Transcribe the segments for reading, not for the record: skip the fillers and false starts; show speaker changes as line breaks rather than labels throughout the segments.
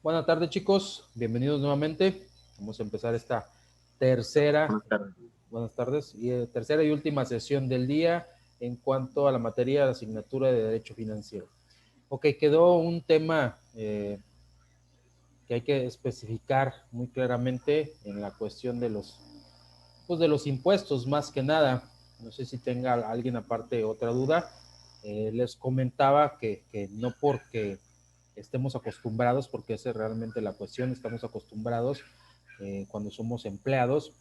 Buenas tardes, chicos. Bienvenidos nuevamente. Vamos a empezar esta tercera, buenas tardes, tercera y última sesión del día en cuanto a la materia de asignatura de Derecho Financiero. Ok, quedó un tema que hay que especificar muy claramente en la cuestión de los impuestos, más que nada. No sé si tenga alguien aparte otra duda. Les comentaba que no porque estemos acostumbrados, porque esa es realmente la cuestión, estamos acostumbrados cuando somos empleados,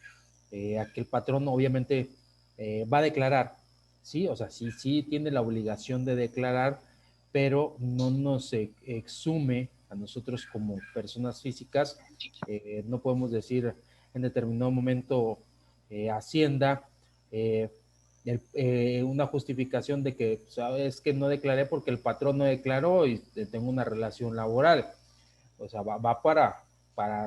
a que el patrón obviamente va a declarar, ¿sí? O sea, sí tiene la obligación de declarar, pero no nos exume a nosotros como personas físicas, no podemos decir en determinado momento Hacienda, eh, una justificación de que sabes que no declaré porque el patrón no declaró y tengo una relación laboral. O sea, va para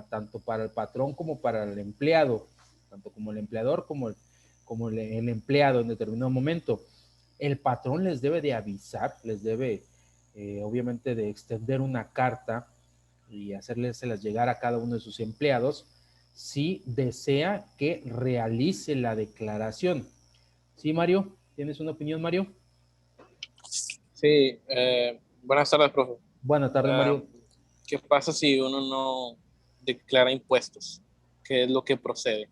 tanto para el patrón como para el empleado, tanto como el empleador como el empleado en determinado momento. El patrón les debe de avisar, les debe obviamente de extender una carta y hacérselas llegar a cada uno de sus empleados si desea que realice la declaración. ¿Sí, Mario? ¿Tienes una opinión, Mario?
Sí, buenas tardes, profe.
Buenas tardes,
Ah,
Mario.
¿Qué pasa si uno no declara impuestos? ¿Qué es lo que procede?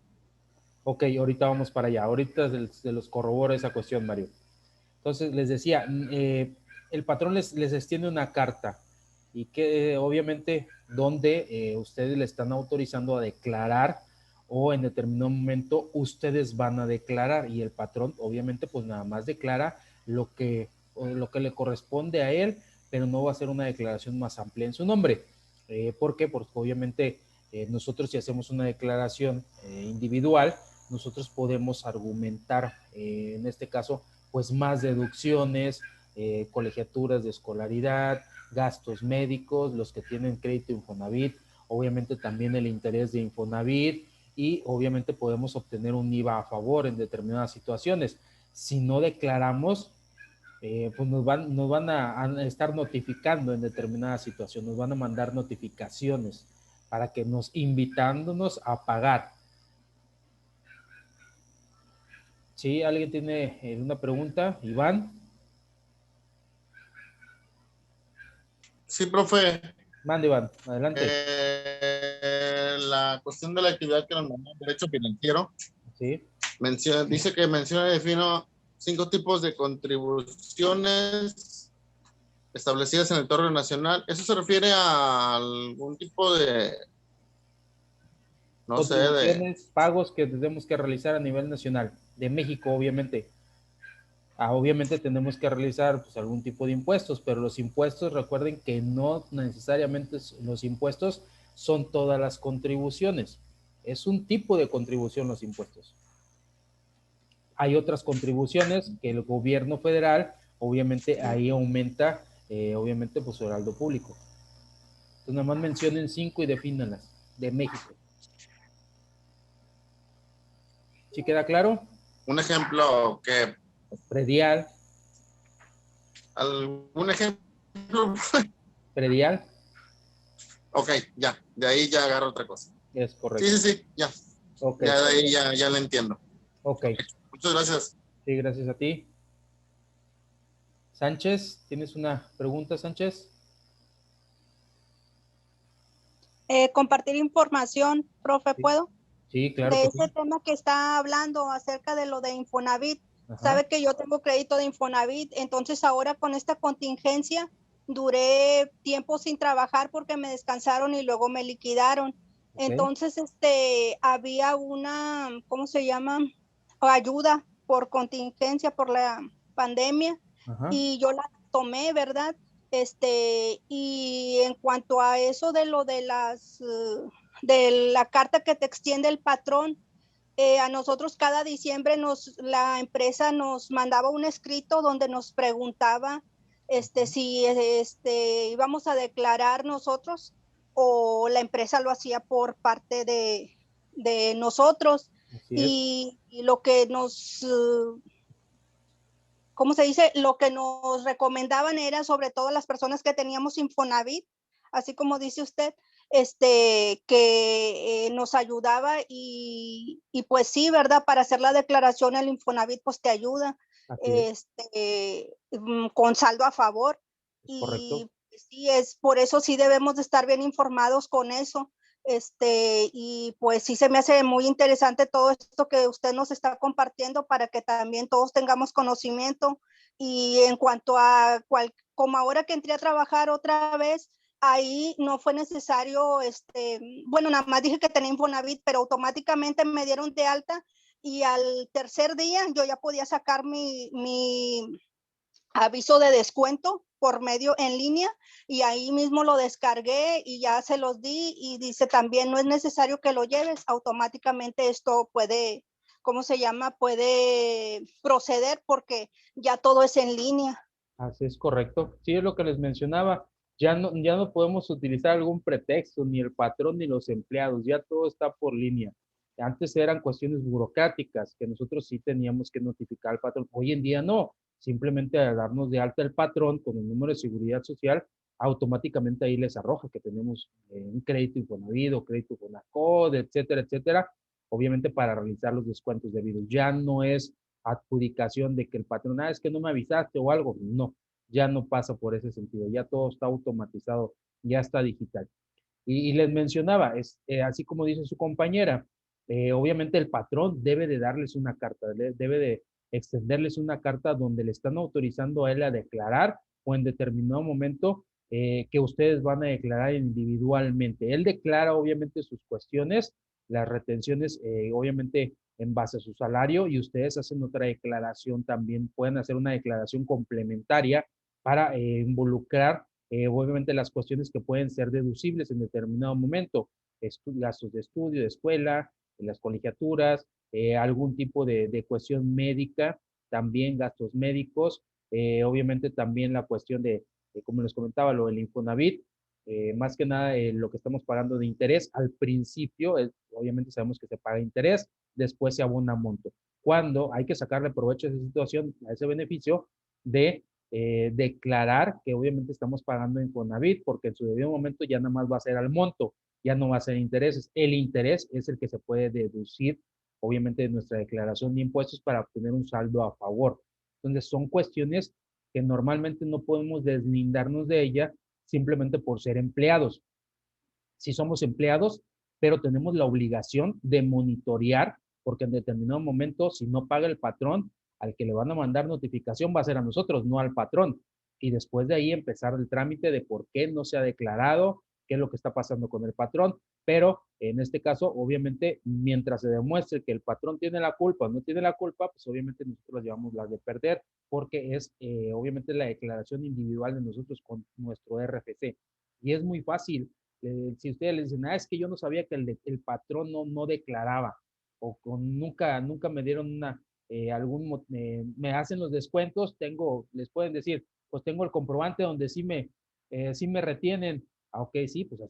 Ok, ahorita vamos para allá. Ahorita se los corroboro esa cuestión, Mario. Entonces, les decía, el patrón les extiende una carta y que obviamente donde ustedes le están autorizando a declarar o en determinado momento ustedes van a declarar y el patrón obviamente pues nada más declara lo que le corresponde a él, pero no va a ser una declaración más amplia en su nombre. ¿Por qué? Porque obviamente nosotros si hacemos una declaración individual, nosotros podemos argumentar, en este caso, pues más deducciones, colegiaturas de escolaridad, gastos médicos, los que tienen crédito Infonavit, obviamente también el interés de Infonavit y obviamente podemos obtener un IVA a favor en determinadas situaciones. Si no declaramos, pues nos van a estar notificando en determinadas situaciones, nos van a mandar notificaciones para que nos invitándonos a pagar. ¿Sí? ¿Alguien tiene una pregunta? Iván.
Sí, profe.
Mande, Iván, adelante.
La cuestión de la actividad que nos mandó el derecho financiero
Sí.
dice que menciona y defino 5 tipos de contribuciones establecidas en el territorio nacional. ¿Eso se refiere a algún tipo de, no sé,
Contribuciones, pagos que tenemos que realizar a nivel nacional, de México, obviamente. Obviamente tenemos que realizar pues, algún tipo de impuestos, pero los impuestos, recuerden que no necesariamente los impuestos son todas las contribuciones. Es un tipo de contribución los impuestos. Hay otras contribuciones que el gobierno federal, obviamente ahí aumenta, obviamente, pues su heraldo público. Entonces, nada más mencionen 5 y defínanlas, de México. ¿Sí queda claro?
un ejemplo que,
Predial,
algún ejemplo?
predial,
Ok, ya, de ahí ya agarro otra cosa.
es
Sí, sí,
correcto.
sí, ya,
Ok,
ya de ahí ya lo entiendo.
ok.
Muchas gracias.
Sí, gracias a ti. Sánchez, ¿tienes una pregunta, Sánchez?
Compartir información, profe,
Sí,
¿puedo?
sí, claro
De
que
ese
sí.
tema que está hablando acerca de lo de Infonavit.
Ajá.
Sabe que yo tengo crédito de Infonavit, entonces ahora con esta contingencia duré tiempo sin trabajar porque me descansaron y luego me liquidaron.
Ok.
Entonces, había una, ¿cómo se llama? Ayuda por contingencia, por la pandemia,
Ajá.
y yo la tomé, ¿verdad? Y en cuanto a eso de lo de de la carta que te extiende el patrón, a nosotros cada diciembre la empresa nos mandaba un escrito donde nos preguntaba si íbamos a declarar nosotros o la empresa lo hacía por parte de nosotros.
Así es.
Y lo que ¿cómo se dice? Lo que nos recomendaban era sobre todo las personas que teníamos Infonavit, así como dice usted, que nos ayudaba y pues sí, ¿verdad? Para hacer la declaración el Infonavit pues te ayuda con saldo a favor.
Correcto.
Y sí, es por eso sí debemos de estar bien informados con eso. Y pues sí se me hace muy interesante todo esto que usted nos está compartiendo para que también todos tengamos conocimiento. Y en cuanto a como ahora que entré a trabajar otra vez, ahí no fue necesario, bueno, nada más dije que tenía Infonavit, pero automáticamente me dieron de alta y al tercer día yo ya podía sacar mi aviso de descuento por medio en línea y ahí mismo lo descargué y ya se los di y dice también no es necesario que lo lleves, automáticamente esto puede, ¿cómo se llama? Puede proceder porque ya todo es en línea.
Así es correcto. Sí, es lo que les mencionaba. Ya no podemos utilizar algún pretexto, ni el patrón ni los empleados, ya todo está por línea. Antes eran cuestiones burocráticas que nosotros sí teníamos que notificar al patrón. Hoy en día no. Simplemente al darnos de alta el patrón con el número de seguridad social, automáticamente ahí les arroja que tenemos un crédito Infonavit o crédito Fonacod, etcétera, etcétera, obviamente para realizar los descuentos debidos. Ya no es adjudicación de que el patrón, es que no me avisaste o algo. No, ya no pasa por ese sentido, ya todo está automatizado, ya está digital. Y les mencionaba, así como dice su compañera, obviamente el patrón debe de darles una carta, debe de extenderles una carta donde le están autorizando a él a declarar o en determinado momento que ustedes van a declarar individualmente. Él declara obviamente sus cuestiones, las retenciones, obviamente en base a su salario y ustedes hacen otra declaración también, pueden hacer una declaración complementaria para involucrar obviamente las cuestiones que pueden ser deducibles en determinado momento, gastos de estudio, de escuela, las colegiaturas, algún tipo de cuestión médica, también gastos médicos, obviamente también la cuestión como les comentaba, lo del Infonavit, más que nada lo que estamos pagando de interés al principio, obviamente sabemos que se paga interés, después se abona monto. Cuando hay que sacarle provecho a esa situación, a ese beneficio de declarar que obviamente estamos pagando Infonavit, porque en su debido momento ya nada más va a ser al monto, ya no va a ser intereses. El interés es el que se puede deducir, obviamente, de nuestra declaración de impuestos para obtener un saldo a favor. Entonces, son cuestiones que normalmente no podemos deslindarnos de ella simplemente por ser empleados. Si somos empleados, pero tenemos la obligación de monitorear, porque en determinado momento, si no paga el patrón, al que le van a mandar notificación va a ser a nosotros, no al patrón. Y después de ahí empezar el trámite de por qué no se ha declarado, qué es lo que está pasando con el patrón. Pero en este caso, obviamente, mientras se demuestre que el patrón tiene la culpa o no tiene la culpa, pues obviamente nosotros llevamos la de perder, porque es obviamente la declaración individual de nosotros con nuestro RFC. Y es muy fácil. Si ustedes le dicen, es que yo no sabía que el patrón no declaraba, o nunca me dieron me hacen los descuentos, les pueden decir, pues tengo el comprobante donde sí me retienen. Ok, sí, pues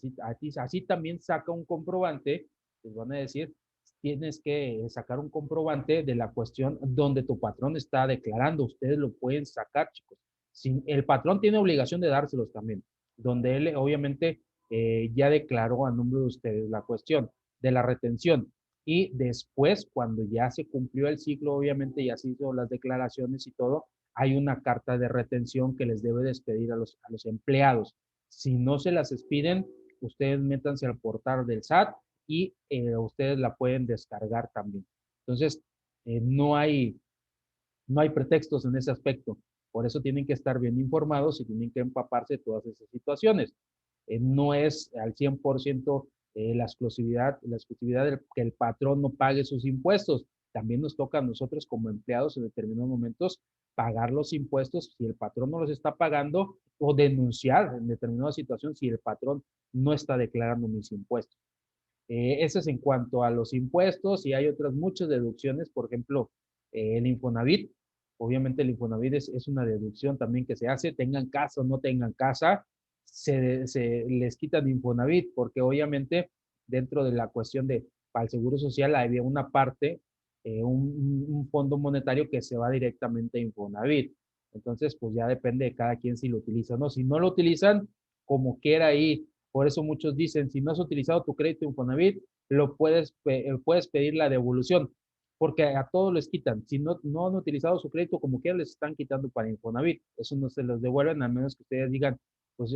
así también saca un comprobante, les van a decir, tienes que sacar un comprobante de la cuestión donde tu patrón está declarando, ustedes lo pueden sacar, chicos. El patrón tiene obligación de dárselos también, donde él obviamente ya declaró a nombre de ustedes la cuestión de la retención. Y después, cuando ya se cumplió el ciclo, obviamente ya se hizo las declaraciones y todo, hay una carta de retención que les debe despedir a los empleados. Si no se las expiden, ustedes métanse al portal del SAT y ustedes la pueden descargar también. Entonces, no hay pretextos en ese aspecto. Por eso tienen que estar bien informados y tienen que empaparse de todas esas situaciones. No es al 100% la exclusividad de que el patrón no pague sus impuestos. También nos toca a nosotros como empleados en determinados momentos pagar los impuestos si el patrón no los está pagando o denunciar en determinada situación si el patrón no está declarando mis impuestos. Eso es en cuanto a los impuestos y hay otras muchas deducciones, por ejemplo, el Infonavit. Obviamente el Infonavit es una deducción también que se hace, tengan casa o no tengan casa, se les quitan Infonavit, porque obviamente dentro de la cuestión para el Seguro Social había una parte, un fondo monetario que se va directamente a Infonavit. Entonces, pues ya depende de cada quien si lo utiliza o no. Si no lo utilizan, como quiera ahí Por eso muchos dicen, si no has utilizado tu crédito Infonavit, puedes pedir la devolución, porque a todos les quitan. Si no han utilizado su crédito, como quiera les están quitando para Infonavit. Eso no se los devuelven, a menos que ustedes digan, pues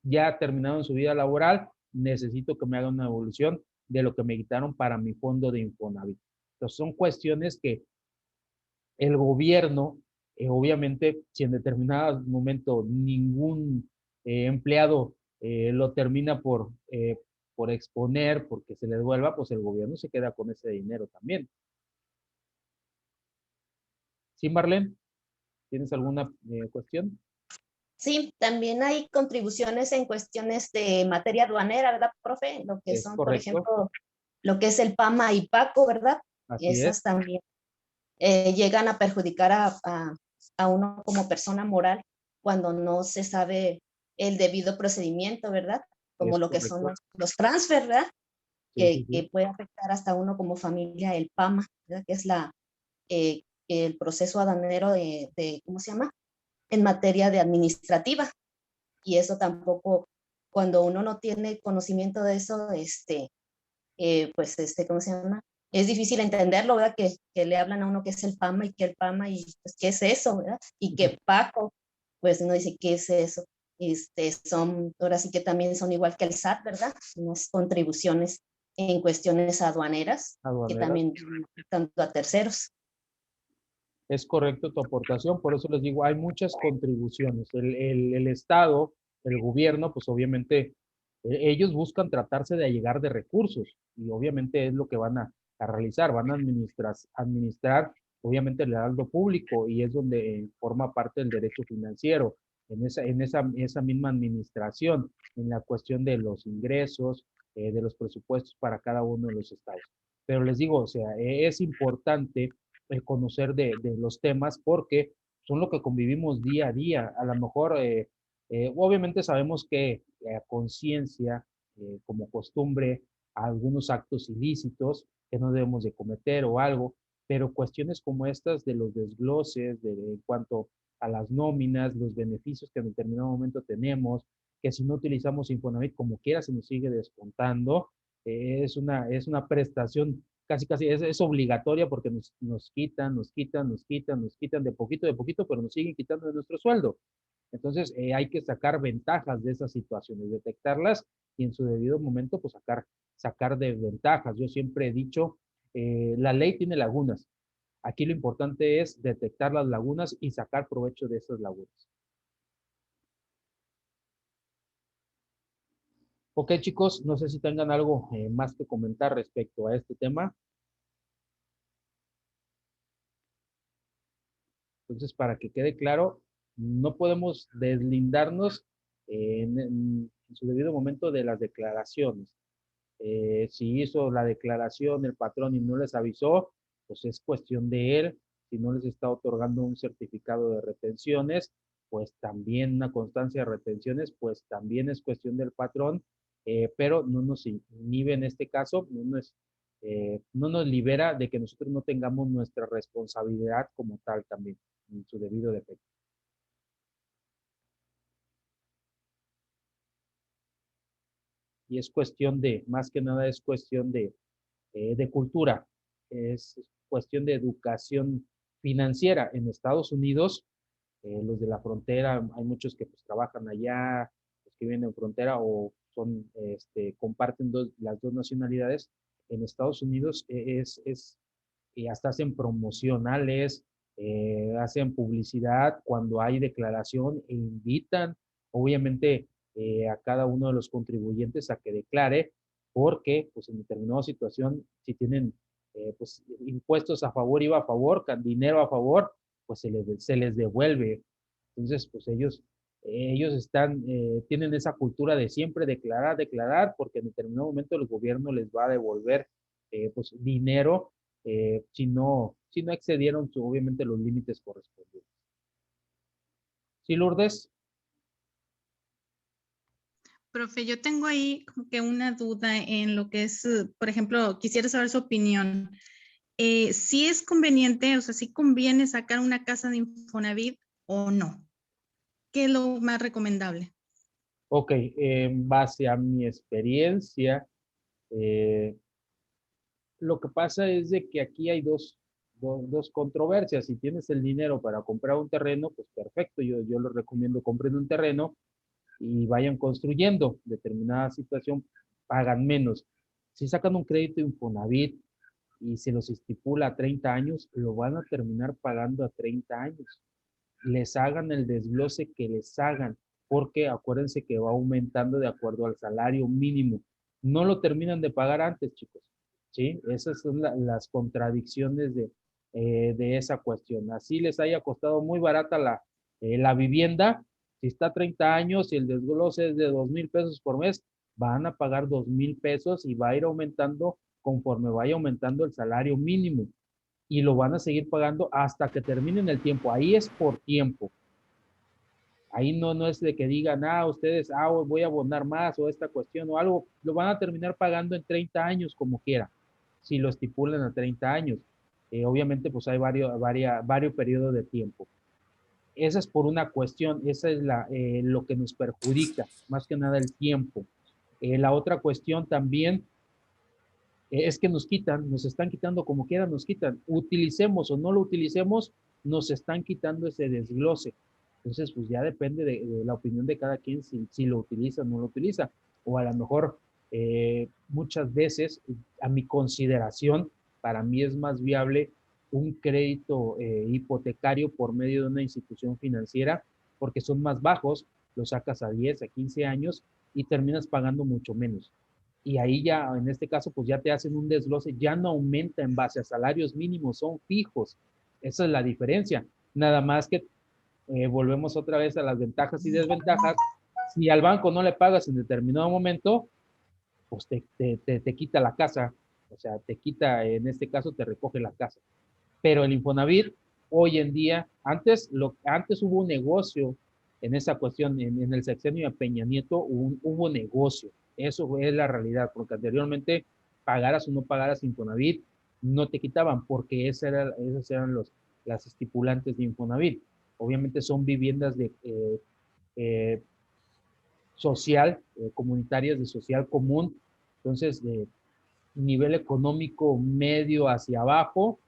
ya terminaron su vida laboral, necesito que me hagan una devolución de lo que me quitaron para mi fondo de Infonavit. Entonces son cuestiones que el gobierno, obviamente, si en determinado momento ningún empleado lo termina por exponer, porque se le devuelva, pues el gobierno se queda con ese dinero también. ¿Sí, Marlene? ¿Tienes alguna cuestión?
Sí, también hay contribuciones en cuestiones de materia aduanera, ¿verdad, profe? Lo que
Es
son, por
correcto.
ejemplo, lo que es el PAMA y PACO, ¿verdad?
Así
Esas
es.
también llegan a perjudicar a uno como persona moral cuando no se sabe el debido procedimiento, ¿verdad? Como
Es
lo que son
correcto.
los transfer, ¿verdad?
Sí.
Que puede afectar hasta uno como familia, el PAMA, ¿verdad? Que es el proceso aduanero ¿cómo se llama? En materia de administrativa. Y eso tampoco, cuando uno no tiene conocimiento de eso, pues, ¿cómo se llama? Es difícil entenderlo, ¿verdad? Que le hablan a uno que es el PAMA y que el PAMA y pues, ¿qué es eso, verdad? Y que PACO, pues uno dice, ¿qué es eso? Ahora sí que también son igual que el SAT, ¿verdad? Unas contribuciones en cuestiones aduaneras, que también tanto a terceros.
Es correcto tu aportación, por eso les digo, hay muchas contribuciones. El Estado, el gobierno, pues obviamente ellos buscan tratarse de allegar de recursos y obviamente es lo que van a realizar, van a administrar obviamente el heraldo público y es donde forma parte del derecho financiero, esa misma administración, en la cuestión de los ingresos, de los presupuestos para cada uno de los estados. Pero les digo, o sea, es importante el conocer de los temas porque son lo que convivimos día a día. A lo mejor, obviamente sabemos que a conciencia, como costumbre, algunos actos ilícitos que no debemos de cometer o algo, pero cuestiones como estas de los desgloses, en cuanto a las nóminas, los beneficios que en determinado momento tenemos, que si no utilizamos Infonavit como quiera se nos sigue descontando, es una prestación casi es obligatoria porque nos quitan de poquito, pero nos siguen quitando de nuestro sueldo. Entonces, hay que sacar ventajas de esas situaciones, detectarlas y en su debido momento, pues sacar de ventajas. Yo siempre he dicho, la ley tiene lagunas. Aquí lo importante es detectar las lagunas y sacar provecho de esas lagunas. Ok, chicos, no sé si tengan algo más que comentar respecto a este tema. Entonces, para que quede claro, no podemos deslindarnos en su debido momento de las declaraciones. Si hizo la declaración el patrón y no les avisó, pues es cuestión de él. Si no les está otorgando un certificado de retenciones, pues también una constancia de retenciones, pues también es cuestión del patrón, pero no nos inhibe en este caso, no nos libera de que nosotros no tengamos nuestra responsabilidad como tal también, en su debido defecto. Y es cuestión más que nada es cuestión de cultura, es cuestión de educación financiera. En Estados Unidos, los de la frontera, hay muchos que pues trabajan allá, los que viven en frontera o comparten las dos nacionalidades. En Estados Unidos y hasta hacen promocionales, hacen publicidad cuando hay declaración e invitan, obviamente, a cada uno de los contribuyentes a que declare, porque pues en determinada situación, si tienen pues impuestos a favor, IVA a favor, dinero a favor, pues se les devuelve. Entonces, pues ellos tienen esa cultura de siempre declarar, porque en determinado momento el gobierno les va a devolver pues dinero si no excedieron obviamente los límites correspondientes. ¿Sí, Lourdes?
Profe, yo tengo ahí como que una duda en lo que es, por ejemplo, quisiera saber su opinión. ¿Sí es conveniente, o sea, sí conviene sacar una casa de Infonavit o no? ¿Qué es lo más recomendable?
Ok, en base a mi experiencia, lo que pasa es de que aquí hay dos controversias. Si tienes el dinero para comprar un terreno, pues perfecto, yo les recomiendo compren un terreno y vayan construyendo. Determinada situación, pagan menos. Si sacan un crédito Infonavit y se los estipula a 30 años, lo van a terminar pagando a 30 años. Les hagan el desglose que les hagan, porque acuérdense que va aumentando de acuerdo al salario mínimo. No lo terminan de pagar antes, chicos. ¿Sí? Esas son las contradicciones de esa cuestión. Así les haya costado muy barata la vivienda, si está a 30 años y el desglose es de 2,000 pesos por mes, van a pagar 2,000 pesos y va a ir aumentando conforme vaya aumentando el salario mínimo y lo van a seguir pagando hasta que terminen el tiempo. Ahí es por tiempo. Ahí no es de que digan, ustedes, voy a abonar más o esta cuestión o algo. Lo van a terminar pagando en 30 años como quiera, si lo estipulan a 30 años. Obviamente, pues hay varios periodos de tiempo. Esa es por una cuestión, esa es lo que nos perjudica, más que nada el tiempo. La otra cuestión también es que nos están quitando como quiera, nos quitan. Utilicemos o no lo utilicemos, nos están quitando ese desglose. Entonces, pues ya depende de la opinión de cada quien si lo utiliza o no lo utiliza. O a lo mejor muchas veces, a mi consideración, para mí es más viable un crédito hipotecario por medio de una institución financiera, porque son más bajos, lo sacas a 10, a 15 años y terminas pagando mucho menos. Y ahí ya, en este caso, pues ya te hacen un desglose, ya no aumenta en base a salarios mínimos, son fijos. Esa es la diferencia. Nada más que volvemos otra vez a las ventajas y desventajas. Si al banco no le pagas en determinado momento, pues te quita la casa. O sea, te quita, en este caso, te recoge la casa. Pero el Infonavit, hoy en día, antes hubo un negocio en esa cuestión, en el sexenio de Peña Nieto hubo negocio. Eso es la realidad, porque anteriormente, pagaras o no pagaras Infonavit, no te quitaban, porque esos eran las estipulantes de Infonavit. Obviamente son viviendas de social, comunitarias de social común, entonces de nivel económico medio hacia abajo,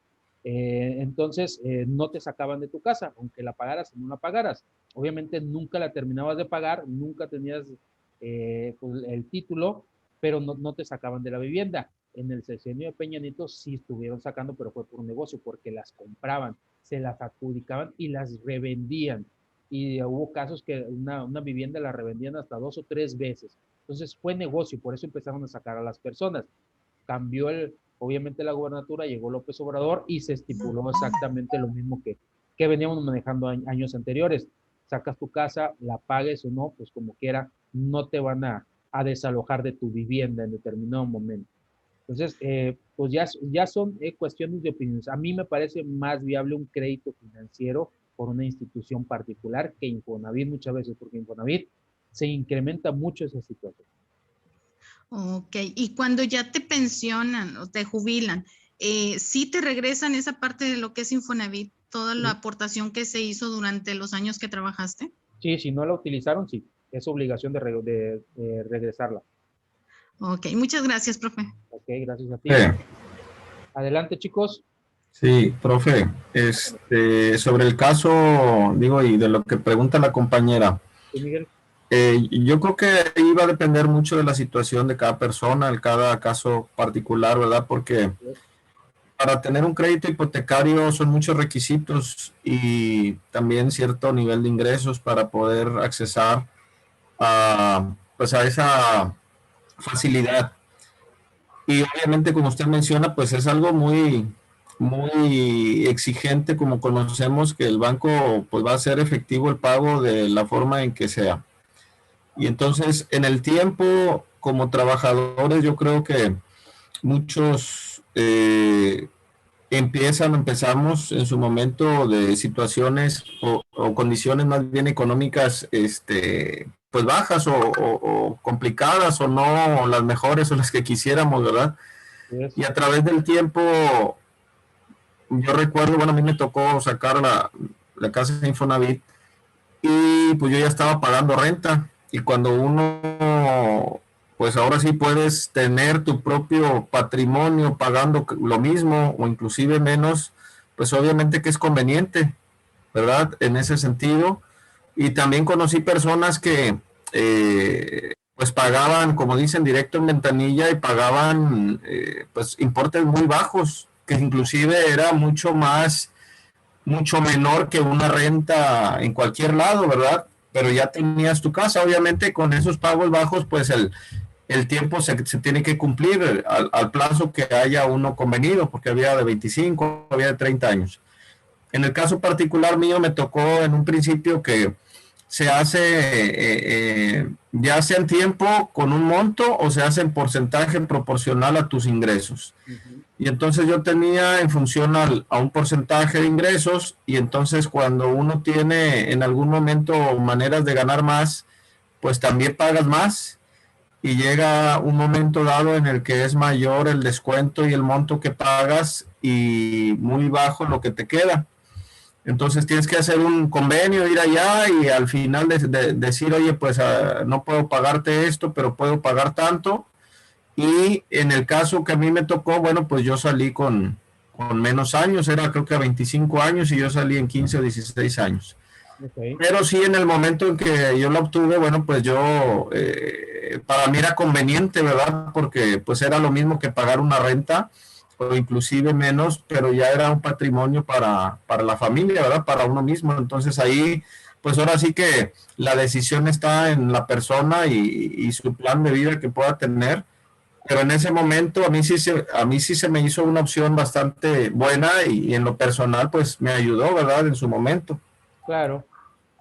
entonces no te sacaban de tu casa, aunque la pagaras o no la pagaras. Obviamente nunca la terminabas de pagar, nunca tenías pues, el título, pero no te sacaban de la vivienda. En el sexenio de Peña Nieto sí estuvieron sacando, pero fue por un negocio, porque las compraban, se las adjudicaban y las revendían. Y hubo casos que una vivienda la revendían hasta 2 o 3 veces. Entonces fue negocio, por eso empezaron a sacar a las personas. Cambió obviamente la gubernatura, llegó López Obrador y se estipuló exactamente lo mismo que veníamos manejando años anteriores. Sacas tu casa, la pagues o no, pues como quiera, no te van a desalojar de tu vivienda en determinado momento. Entonces, pues ya son cuestiones de opiniones. A mí me parece más viable un crédito financiero por una institución particular que Infonavit muchas veces, porque Infonavit se incrementa mucho esa situación.
Ok, y cuando ya te pensionan o te jubilan, ¿sí te regresan esa parte de lo que es Infonavit, toda la aportación que se hizo durante los años que trabajaste?
Sí, si no la utilizaron, sí, es obligación de regresarla.
Ok, muchas gracias, profe.
Ok, gracias a ti. Adelante, chicos.
Sí, profe, sobre el caso, digo, y de lo que pregunta la compañera,
Sí, Miguel.
Yo creo que iba a depender mucho de la situación de cada persona, de cada caso particular, ¿verdad? Porque para tener un crédito hipotecario son muchos requisitos y también cierto nivel de ingresos para poder accesar pues a esa facilidad. Y obviamente, como usted menciona, pues es algo muy, muy exigente, como conocemos que el banco pues va a hacer efectivo el pago de la forma en que sea. Y entonces, en el tiempo, como trabajadores, yo creo que muchos empezamos en su momento de situaciones o condiciones más bien económicas, pues bajas o complicadas o no las mejores o las que quisiéramos, ¿verdad?
Yes.
Y a través del tiempo, yo recuerdo, bueno, a mí me tocó sacar la casa de Infonavit y pues yo ya estaba pagando renta. Y cuando uno, pues ahora sí puedes tener tu propio patrimonio pagando lo mismo o inclusive menos, pues obviamente que es conveniente, ¿verdad? En ese sentido. Y también conocí personas que pues pagaban, como dicen, directo en ventanilla y pagaban pues importes muy bajos, que inclusive era mucho menor que una renta en cualquier lado, ¿verdad? Pero ya tenías tu casa, obviamente con esos pagos bajos, pues el tiempo se tiene que cumplir al plazo que haya uno convenido, porque había de 25, había de 30 años. En el caso particular mío me tocó en un principio que se hace ya sea en tiempo con un monto o se hace en porcentaje proporcional a tus ingresos. Y entonces yo tenía en función a un porcentaje de ingresos y entonces cuando uno tiene en algún momento maneras de ganar más, pues también pagas más y llega un momento dado en el que es mayor el descuento y el monto que pagas y muy bajo lo que te queda. Entonces tienes que hacer un convenio, ir allá y al final decir, oye, pues no puedo pagarte esto, pero puedo pagar tanto. Y en el caso que a mí me tocó, bueno, pues yo salí con menos años, era creo que a 25 años y yo salí en 15 o 16 años.
Okay.
Pero sí, en el momento en que yo la obtuve, bueno, pues yo, para mí era conveniente, ¿verdad? Porque pues era lo mismo que pagar una renta o inclusive menos, pero ya era un patrimonio para la familia, ¿verdad? Para uno mismo. Entonces ahí, pues ahora sí que la decisión está en la persona y su plan de vida que pueda tener. Pero en ese momento a mí sí se me hizo una opción bastante buena y en lo personal pues me ayudó, ¿verdad? En su momento.
Claro.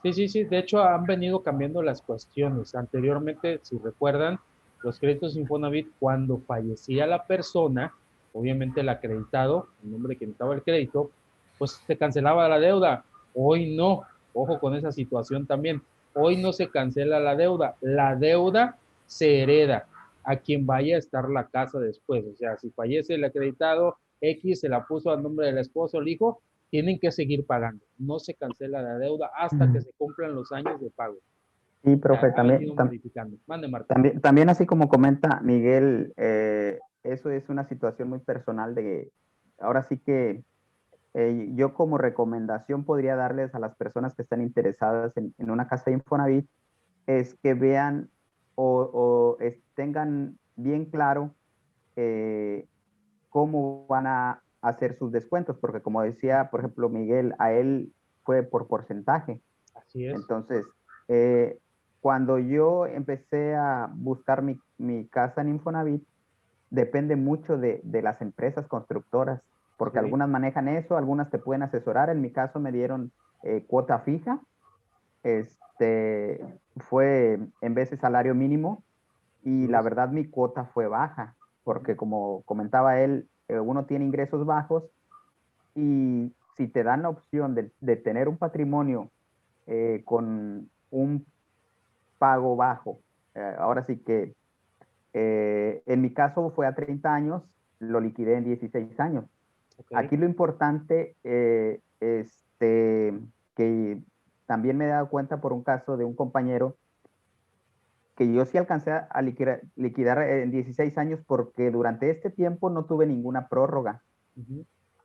Sí, sí, sí. De hecho, han venido cambiando las cuestiones. Anteriormente, si recuerdan, los créditos Infonavit, cuando fallecía la persona, obviamente el acreditado, el nombre de quien estaba el crédito, pues se cancelaba la deuda. Hoy no. Ojo con esa situación también. Hoy no se cancela la deuda. La deuda se hereda a quien vaya a estar la casa después. O sea, si fallece el acreditado, X se la puso a nombre del esposo o el hijo, tienen que seguir pagando. No se cancela la deuda hasta que se cumplan los años de pago.
Sí, profe,
Ha venido modificando. Mande, Marta.
también así como comenta Miguel, eso es una situación muy personal de, ahora sí que yo como recomendación podría darles a las personas que están interesadas en una casa de Infonavit, es que vean tengan bien claro cómo van a hacer sus descuentos, porque como decía, por ejemplo, Miguel, a él fue por porcentaje.
Así es.
Entonces, cuando yo empecé a buscar mi casa en Infonavit, depende mucho de las empresas constructoras, porque
Sí.
algunas manejan eso, algunas te pueden asesorar. En mi caso me dieron cuota fija, fue en vez de salario mínimo, y la verdad mi cuota fue baja, porque como comentaba él, uno tiene ingresos bajos y si te dan la opción de tener un patrimonio con un pago bajo, ahora sí que en mi caso fue a 30 años, lo liquidé en 16 años.
Okay.
Aquí lo importante, que también me he dado cuenta por un caso de un compañero, que yo sí alcancé a liquidar en 16 años porque durante este tiempo no tuve ninguna prórroga.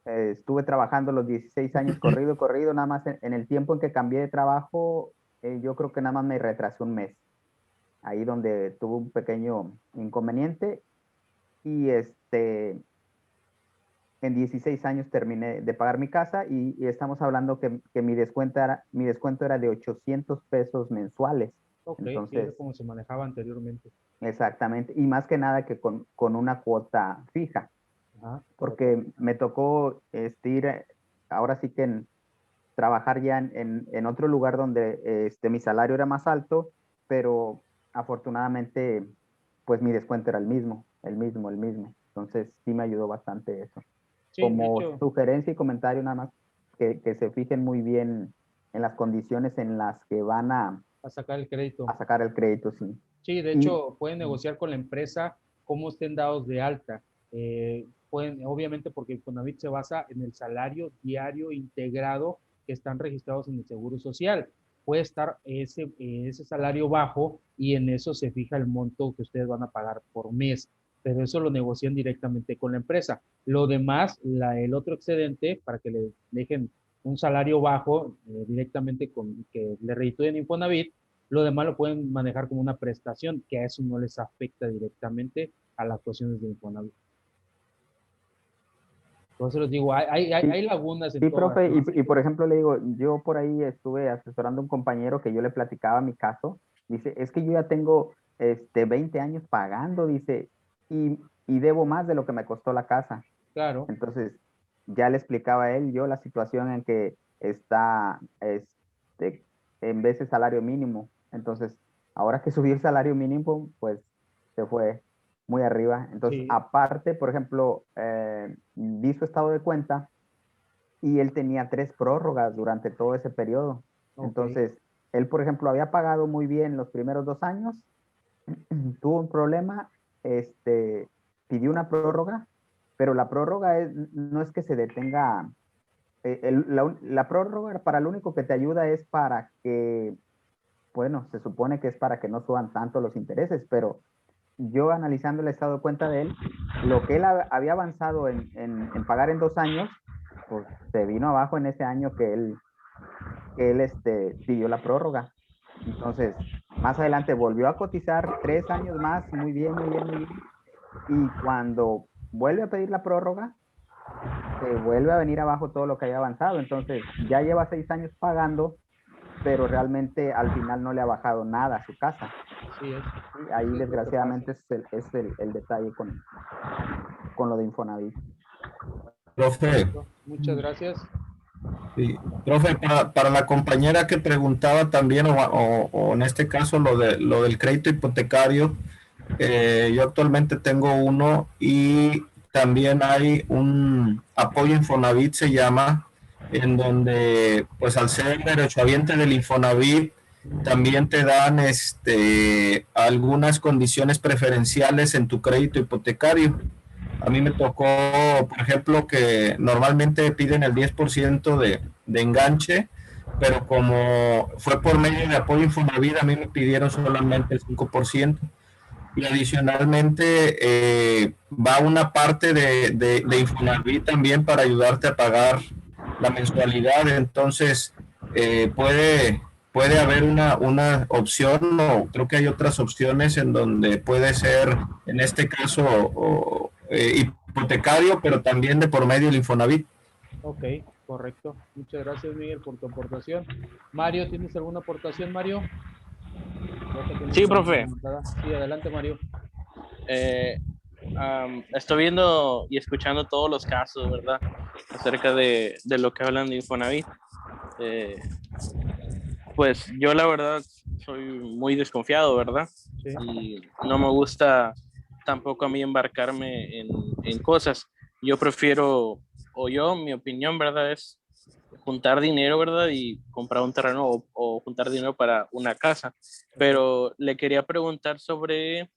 Estuve trabajando los 16 años corrido, nada más en el tiempo en que cambié de trabajo, yo creo que nada más me retrasé un mes. Ahí donde tuve un pequeño inconveniente y en 16 años terminé de pagar mi casa y estamos hablando que mi descuento era de 800 pesos mensuales.
Ok,
entonces,
sí, como se manejaba anteriormente.
Exactamente, y más que nada que con una cuota fija. Ajá, porque me tocó ir, ahora sí que trabajar ya en otro lugar donde mi salario era más alto, pero afortunadamente pues mi descuento era el mismo. Entonces sí me ayudó bastante eso. Sí, como sugerencia y comentario nada más, que se fijen muy bien en las condiciones en las que van a
sacar el crédito.
A sacar el crédito, sí.
Sí, de hecho pueden negociar con la empresa cómo estén dados de alta. Pueden, obviamente, porque Infonavit se basa en el salario diario integrado que están registrados en el Seguro Social. puede estar ese salario bajo y en eso se fija el monto que ustedes van a pagar por mes, pero eso lo negocian directamente con la empresa. Lo demás, el otro excedente, para que le dejen un salario bajo directamente con que le reditúen Infonavit, lo demás lo pueden manejar como una prestación, que a eso no les afecta directamente a las cuestiones de Infonavit. Por eso les digo, hay lagunas en
Sí,
todas.
profe, y por ejemplo le digo, yo por ahí estuve asesorando a un compañero que yo le platicaba mi caso, dice, es que yo ya tengo 20 años pagando, dice, y debo más de lo que me costó la casa.
Claro.
Entonces, ya le explicaba a él yo la situación en que está en vez de salario mínimo. Entonces, ahora que subió el salario mínimo, pues se fue muy arriba. Entonces,
Sí.
aparte, por ejemplo, vi su estado de cuenta y él tenía 3 prórrogas durante todo ese periodo.
Ok.
Entonces, él, por ejemplo, había pagado muy bien los primeros 2 años, tuvo un problema, pidió una prórroga, pero la prórroga no es que se detenga, la prórroga para lo único que te ayuda es para que, bueno, se supone que es para que no suban tanto los intereses, pero yo analizando el estado de cuenta de él, lo que él había avanzado en pagar en 2 años, pues se vino abajo en ese año que él pidió la prórroga. Entonces, más adelante volvió a cotizar 3 años más, muy bien, muy bien, muy bien. Y cuando vuelve a pedir la prórroga, se vuelve a venir abajo todo lo que haya avanzado. Entonces, ya lleva 6 años pagando, pero realmente al final no le ha bajado nada a su casa.
Sí,
¿Sí? Ahí desgraciadamente es el detalle con lo de Infonavit.
Profe,
muchas gracias.
sí. Profe, para la compañera que preguntaba también, o en este caso lo del crédito hipotecario, yo actualmente tengo uno y también hay un apoyo Infonavit, se llama, en donde pues al ser derechohabiente del Infonavit también te dan algunas condiciones preferenciales en tu crédito hipotecario. A mí me tocó, por ejemplo, que normalmente piden el 10% de enganche, pero como fue por medio de apoyo Infonavit, a mí me pidieron solamente el 5%. Y adicionalmente va una parte de Infonavit también para ayudarte a pagar la mensualidad. Entonces, puede haber una opción, o creo que hay otras opciones en donde puede ser, en este caso, hipotecario, pero también de por medio del Infonavit.
Ok, correcto. Muchas gracias, Miguel, por tu aportación. Mario, ¿tienes alguna aportación, Mario?
Sí, profe.
Sí, adelante, Mario.
Estoy viendo y escuchando todos los casos, ¿verdad? Acerca de lo que hablan de Infonavit. Pues yo la verdad soy muy desconfiado, ¿verdad?
Sí.
Y no me gusta tampoco a mí embarcarme en cosas. Yo prefiero, mi opinión, ¿verdad? Es juntar dinero, ¿verdad? Y comprar un terreno o juntar dinero para una casa. Pero le quería preguntar sobre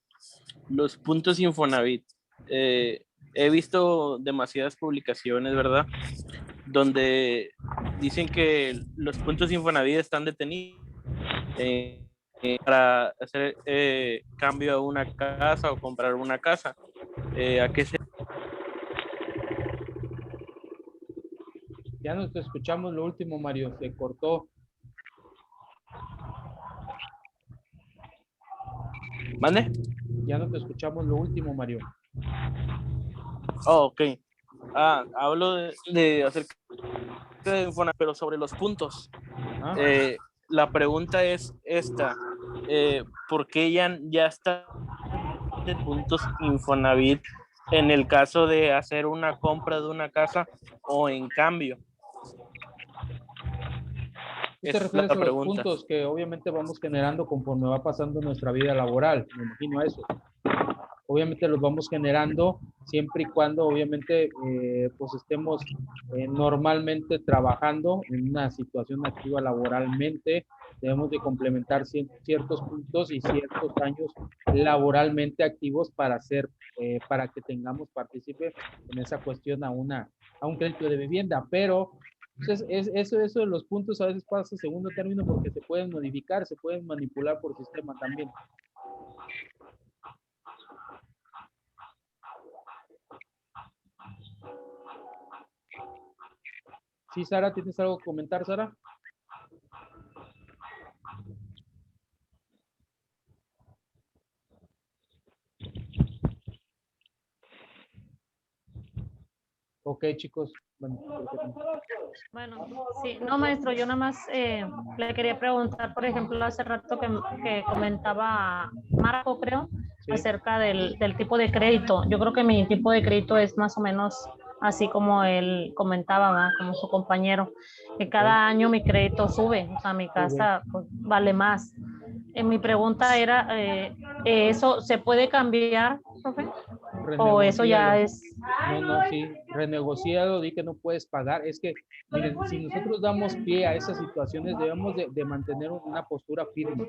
los puntos Infonavit. He visto demasiadas publicaciones, ¿verdad? Donde dicen que los puntos Infonavit están detenidos para hacer cambio a una casa o comprar una casa. ¿A qué se...
Ya no te escuchamos lo último, Mario. Se cortó.
¿Mande?
Ya no te escuchamos lo último, Mario.
Oh, ok. Hablo de acerca de Infonavit, pero sobre los puntos. La pregunta es esta. ¿Por qué ya está de puntos Infonavit en el caso de hacer una compra de una casa o en cambio?
¿Te refieres a los puntos que obviamente vamos generando conforme va pasando nuestra vida laboral? Me imagino eso. Obviamente los vamos generando siempre y cuando obviamente pues estemos normalmente trabajando en una situación activa laboralmente. Debemos de complementar ciertos puntos y ciertos años laboralmente activos para para que tengamos partícipe en esa cuestión a un crédito de vivienda. Pero Entonces, eso de los puntos a veces pasa a segundo término porque se pueden modificar, se pueden manipular por sistema también. Sí, Sara, ¿tienes algo que comentar, Sara? Ok, chicos.
Bueno, sí, no, maestro, yo nada más le quería preguntar, por ejemplo, hace rato que comentaba Marco, creo,
Sí.
acerca del tipo de crédito. Yo creo que mi tipo de crédito es más o menos así como él comentaba, ¿verdad? Como su compañero, que cada año mi crédito sube, o sea, mi casa pues, vale más. Mi pregunta era, ¿eso se puede cambiar, profe? ¿O eso ya es...?
No, sí, renegociado, di que no puedes pagar. Es que, miren, si nosotros damos pie a esas situaciones, debemos de mantener una postura firme,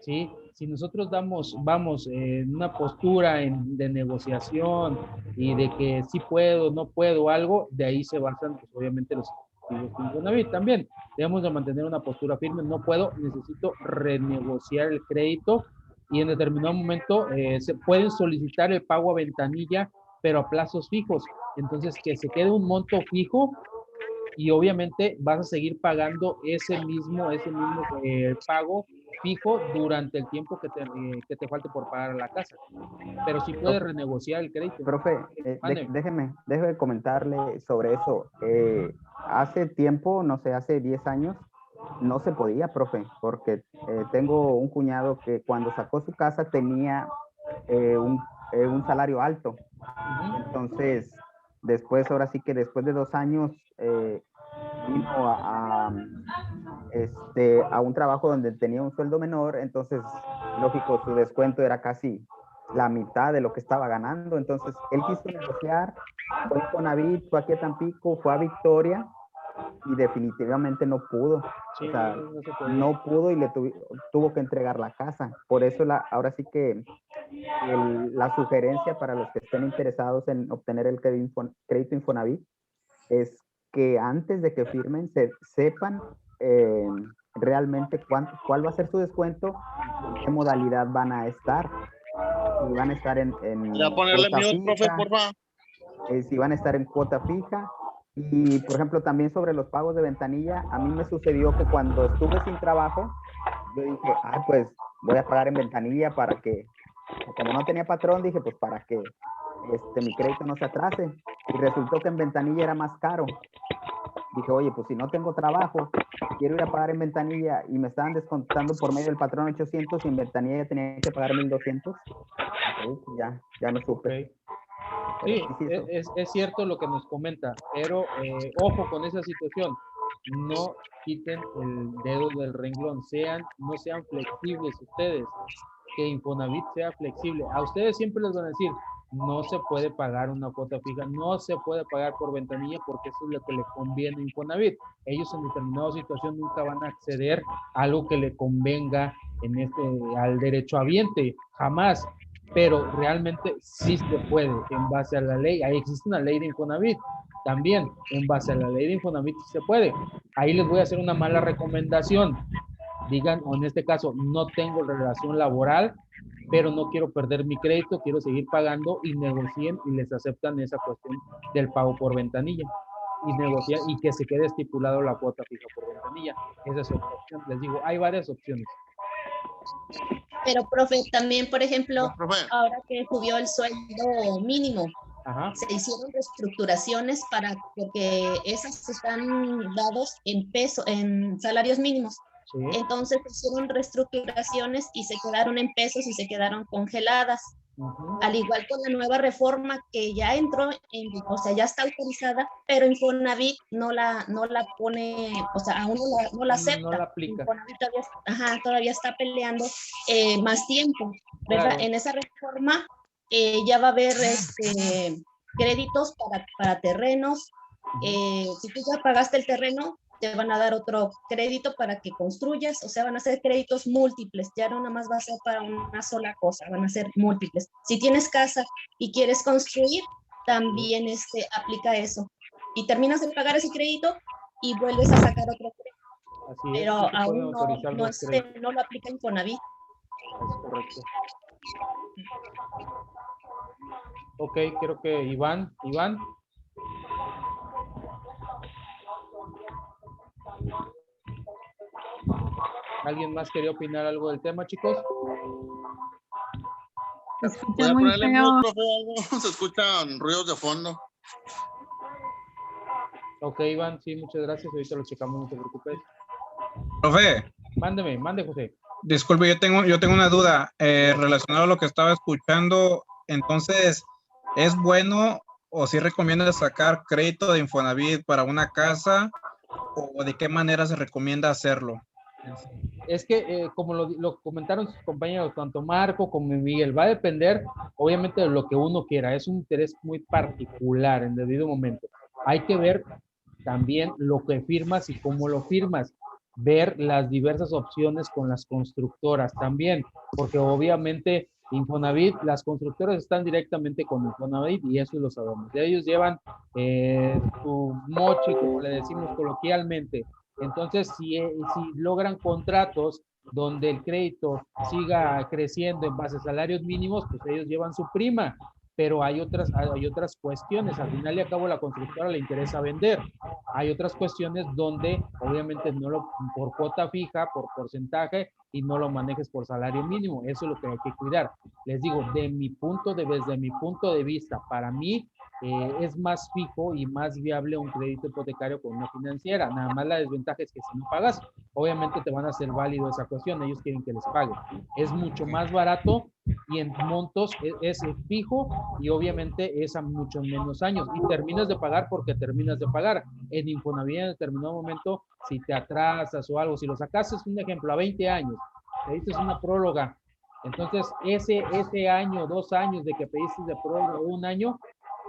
¿sí? Si nosotros vamos en una postura de negociación y de que sí puedo, no puedo, algo, de ahí se basan, pues, obviamente, los objetivos de Infonavit también. Debemos de mantener una postura firme, no puedo, necesito renegociar el crédito y en determinado momento se pueden solicitar el pago a ventanilla, pero a plazos fijos. Entonces, que se quede un monto fijo y obviamente vas a seguir pagando ese mismo pago fijo durante el tiempo que te falte por pagar la casa. Pero sí puedes renegociar el crédito.
Profe, déjeme comentarle sobre eso. Hace tiempo, no sé, hace 10 años, no se podía, profe, porque tengo un cuñado que cuando sacó su casa tenía un salario alto. Entonces, después, ahora sí que después de 2 años, vino a un trabajo donde tenía un sueldo menor, entonces, lógico, su descuento era casi la mitad de lo que estaba ganando. Entonces, él quiso negociar, fue con Infonavit, fue aquí a Tampico, fue a Victoria, y definitivamente no pudo.
Sí,
o sea,
no
pudo y le tuvo que entregar la casa. Por eso ahora sí que la sugerencia para los que estén interesados en obtener el crédito Infonavit es que antes de que firmen sepan realmente cuál va a ser su descuento, en qué modalidad van a estar. Si van a estar en
ponerle
cuota
mute, profe,
fija,
porfa.
si van a estar en cuota fija. Y, por ejemplo, también sobre los pagos de ventanilla, a mí me sucedió que cuando estuve sin trabajo, yo dije, pues voy a pagar en ventanilla para que, como no tenía patrón, dije, pues para que mi crédito no se atrase. Y resultó que en ventanilla era más caro. Dije, oye, pues si no tengo trabajo, quiero ir a pagar en ventanilla y me estaban descontando por medio del patrón 800 y en ventanilla ya tenía que pagar 1200. Ya no supe.
Sí, es cierto lo que nos comenta, pero ojo con esa situación. No quiten el dedo del renglón, no sean flexibles ustedes, que Infonavit sea flexible. A ustedes siempre les van a decir, no se puede pagar una cuota fija, no se puede pagar por ventanilla porque eso es lo que le conviene a Infonavit. Ellos en determinada situación nunca van a acceder a algo que le convenga al derechohabiente, jamás. Pero realmente sí se puede en base a la ley. Ahí existe una ley de Infonavit. También en base a la ley de Infonavit sí se puede. Ahí les voy a hacer una mala recomendación. Digan, o en este caso, no tengo relación laboral, pero no quiero perder mi crédito, quiero seguir pagando y negocien y les aceptan esa cuestión del pago por ventanilla y negocian y que se quede estipulado la cuota fija por ventanilla. Esa es otra opción. Les digo, hay varias opciones.
Pero, profe, también, por ejemplo, ahora que subió el sueldo mínimo, se hicieron reestructuraciones porque esas están dados en salarios mínimos. Sí. Entonces hicieron reestructuraciones y se quedaron en pesos y se quedaron congeladas. Al igual con la nueva reforma que ya entró, o sea, ya está autorizada, pero Infonavit no la pone, o sea, aún no la acepta.
No la aplica.
Infonavit todavía está peleando más tiempo, ¿verdad? Claro. En esa reforma ya va a haber créditos para terrenos. Si tú ya pagaste el terreno, te van a dar otro crédito para que construyas, o sea, van a ser créditos múltiples, ya no nada más va a ser para una sola cosa, van a ser múltiples. Si tienes casa y quieres construir, también aplica eso. Y terminas de pagar ese crédito y vuelves a sacar otro crédito.
Así es,
Pero
sí se puede
aún
autorizar
no,
los créditos.
no lo aplica Infonavit.
Es correcto. Ok, creo que Iván. ¿Alguien más quería opinar algo del tema, chicos?
Se escucha
¿Puede
muy
ponerle
feo.
mute, profe, algo? Se escuchan ruidos de fondo.
Ok, Iván, sí, muchas gracias. Ahorita lo checamos, no te preocupes.
Profe,
Mande, José.
disculpe, yo tengo una duda relacionada a lo que estaba escuchando. Entonces, ¿es bueno o sí recomienda sacar crédito de Infonavit para una casa o de qué manera se recomienda hacerlo?
Es que, como lo comentaron sus compañeros, tanto Marco como Miguel, va a depender, obviamente, de lo que uno quiera. Es un interés muy particular en debido momento. Hay que ver también lo que firmas y cómo lo firmas. Ver las diversas opciones con las constructoras también, porque obviamente Infonavit, las constructoras están directamente con Infonavit y eso lo sabemos. Ellos llevan su mochi, como le decimos coloquialmente. Entonces, si logran contratos donde el crédito siga creciendo en base a salarios mínimos, pues ellos llevan su prima. Pero hay otras cuestiones. Al final y al cabo, la constructora le interesa vender. Hay otras cuestiones donde, obviamente, por cuota fija, por porcentaje, y no lo manejes por salario mínimo. Eso es lo que hay que cuidar. Les digo, desde mi punto de vista, para mí, es más fijo y más viable un crédito hipotecario con una financiera. Nada más la desventaja es que si no pagas, obviamente te van a hacer válido esa cuestión. Ellos quieren que les pague. Es mucho más barato y en montos es fijo y obviamente es a muchos menos años. Y terminas de pagar porque terminas de pagar. En Infonavit en determinado momento, si te atrasas o algo, si lo sacas, es un ejemplo, a 20 años, pediste una próloga. Entonces, ese año, 2 años de que pediste de próloga, 1 año,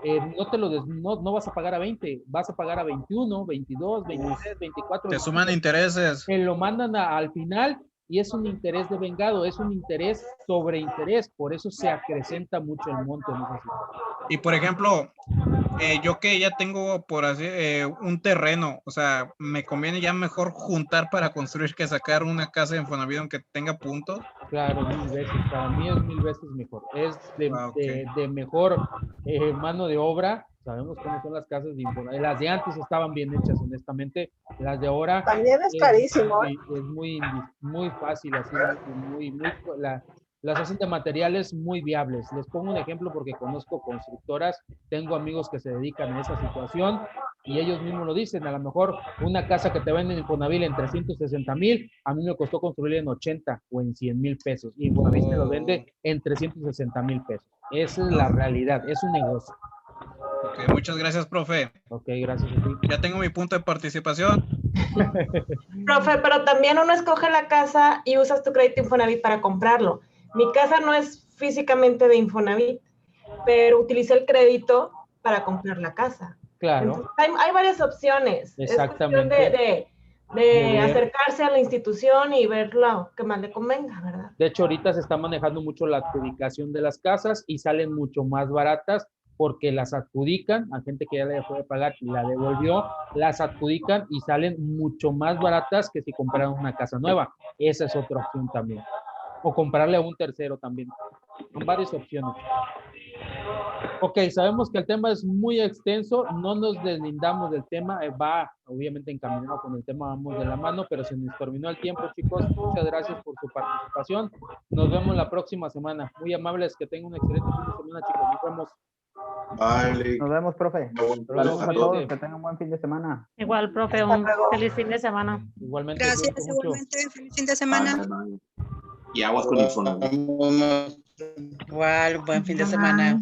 no vas a pagar a 20, vas a pagar a 21, 22, 23, 24.
Te suman intereses.
Te lo mandan al final y es un interés de vengado, es un interés sobre interés, por eso se acrecenta mucho el monto.
Y por ejemplo, yo que ya tengo por así un terreno, o sea, me conviene ya mejor juntar para construir que sacar una casa de Infonavit aunque tenga puntos.
Claro, 1000 veces, para mí es 1000 veces mejor, es de mejor mano de obra. Sabemos cómo son las casas de Infonavit. Las de antes estaban bien hechas, honestamente. Las de ahora
también es carísimo.
Es muy fácil, así, las hacen de materiales muy viables. Les pongo un ejemplo porque conozco constructoras, tengo amigos que se dedican a esa situación y ellos mismos lo dicen. A lo mejor una casa que te venden en Infonavit en 360,000, a mí me costó construirla en 80 o en 100,000 pesos. Y Infonavit te lo vende en 360,000 pesos. Esa es la realidad, es un negocio.
Ok, muchas gracias, profe.
Ok, gracias a ti.
Ya tengo mi punto de participación.
Profe, pero también uno escoge la casa y usas tu crédito Infonavit para comprarlo. Mi casa no es físicamente de Infonavit, pero utilicé el crédito para comprar la casa.
Claro.
Entonces, hay varias opciones.
Exactamente.
Es cuestión de acercarse a la institución y ver lo que más le convenga, ¿verdad?
De hecho, ahorita se está manejando mucho la adjudicación de las casas y salen mucho más baratas porque las adjudican a gente que ya le dejó de pagar y la devolvió, las adjudican y salen mucho más baratas que si compraran una casa nueva. Esa es otra opción también. O comprarle a un tercero también. Son varias opciones. Ok, sabemos que el tema es muy extenso, no nos deslindamos del tema, va obviamente encaminado con el tema, vamos de la mano, pero se nos terminó el tiempo, chicos. Muchas gracias por su participación. Nos vemos la próxima semana. Muy amables, que tengan un excelente fin de semana, chicos. Nos vemos.
Vale. Nos vemos, profe. Saludos a todos, que tengan un buen fin de semana.
Igual, profe, un feliz fin de semana.
Igualmente.
Gracias, igualmente. Feliz fin de semana.
Y aguas con Infonavit.
Igual, buen fin de semana.